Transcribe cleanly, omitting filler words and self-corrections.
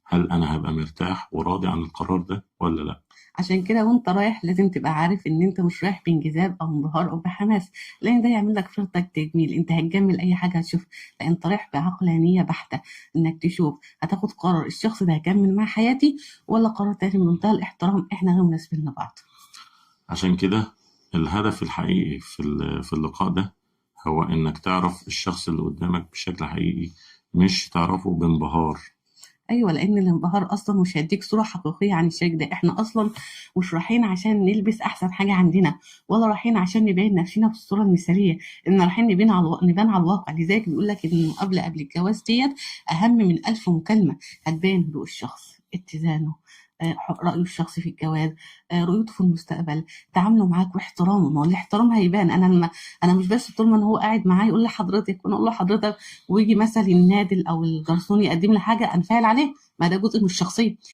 هل انا هبقى مرتاح وراضي عن القرار ده ولا لا؟ عشان كده وانت رايح لازم تبقى عارف ان انت مش رايح بانجذاب او انبهار او بحماس، لان ده يعمل لك فرطك تجميل، انت هتجمل اي حاجه هتشوف. لا، انت رايح بعقلانيه بحته، انك تشوف هتاخد قرار الشخص ده هكمل مع حياتي ولا قرار تاني بمنتهى الاحترام احنا غير مناسبين لبعض. عشان كده الهدف الحقيقي في اللقاء ده هو انك تعرف الشخص اللي قدامك بشكل حقيقي، مش تعرفه بانبهار. ايوه، لان الانبهار اصلا مش هيديك صوره حقيقيه عن الشريك ده. احنا اصلا مش رايحين عشان نلبس احسن حاجه عندنا، ولا رايحين عشان نبين نفسنا بالصوره المثاليه، ان رايحين نبان على الواقع. لذلك بيقول لك ان المقابله قبل الجواز ديت اهم من 1000 مكالمه. هتبين هدوء الشخص، اتزانه، رأيه الشخصي في الجواز، رؤيته في المستقبل، تعامله معاك واحترامه. ما هو الاحترام هيبان. انا مش بس طول ما هو قاعد معايا يقول لي حضرتك وانا اقول له حضرتك، ويجي مثلا النادل او الجرسون يقدم لي حاجه انفعل عليه، ما ده جزء من الشخصيه.